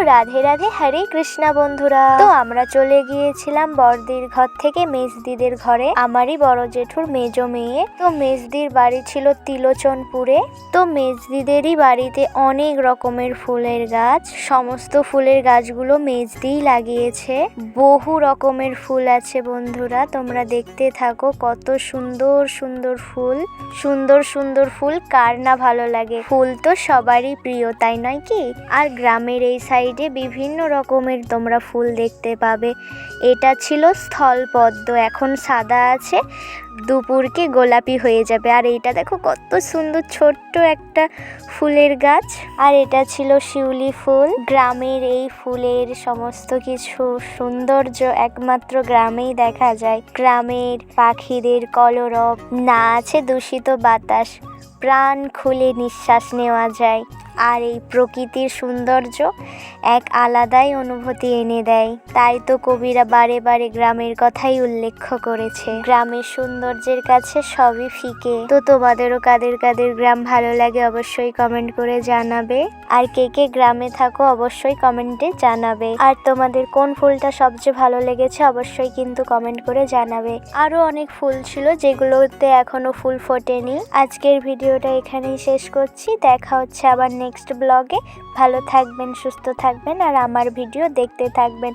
রাধে রাধে, হরে কৃষ্ণা বন্ধুরা। তো আমরা চলে গিয়েছিলাম বড়দির ঘর থেকে মেজদিদের ঘরে, আমারই বড় জেঠুর মেজো মেয়ে। তো মেজদির বাড়ি ছিল তিলোচনপুরে। তো মেজদিদেরই বাড়িতে অনেক রকমের ফুলের গাছ, সমস্ত ফুলের গাছগুলো মেজদিই লাগিয়েছে। বহু রকমের ফুল আছে বন্ধুরা, তোমরা দেখতে থাকো। কত সুন্দর সুন্দর ফুল, সুন্দর সুন্দর ফুল কার না ভালো লাগে। ফুল তো সবারই প্রিয়, তাই নয় কি? আর গ্রামের এই সাইডে বিভিন্ন রকমের তোমরা ফুল দেখতে পাবে। এটা ছিল স্থলপদ্ম, এখন সাদা আছে, দুপুরকে গোলাপি হয়ে যাবে। আর এইটা দেখো কত সুন্দর ছোট্ট একটা ফুলের গাছ। আর এটা ছিল শিউলি ফুল। গ্রামের এই ফুলের সমস্ত কিছু সৌন্দর্য একমাত্র গ্রামেই দেখা যায়। গ্রামের পাখিদের কলরব, না আছে দূষিত বাতাস, প্রাণ খুলে নিঃশ্বাস নেওয়া যায়। আর এই প্রকৃতির সৌন্দর্য এক আলাদাই অনুভূতি এনে দেয়। তাই তো কবিরা বারে বারে গ্রামের কথাই উল্লেখ করেছে। গ্রামের সৌন্দর্যের কাছে সবই ফিকে। তো তোমাদেরও কাদের কাদের গ্রাম ভালো লাগে অবশ্যই কমেন্ট করে জানাবে। আর কে কে গ্রামে থাকো অবশ্যই কমেন্টে জানাবে। আর তোমাদের কোন ফুলটা সবচেয়ে ভালো লেগেছে অবশ্যই কিন্তু কমেন্ট করে জানাবে। আরো অনেক ফুল ছিল যেগুলোতে এখনো ফুল ফোটেনি। আজকের ভিডিওটা এখানেই শেষ করছি। দেখা হচ্ছে আবার নেক্সট ব্লগে। ভালো থাকবেন, সুস্থ থাকবেন আর আমার ভিডিও দেখতে থাকবেন।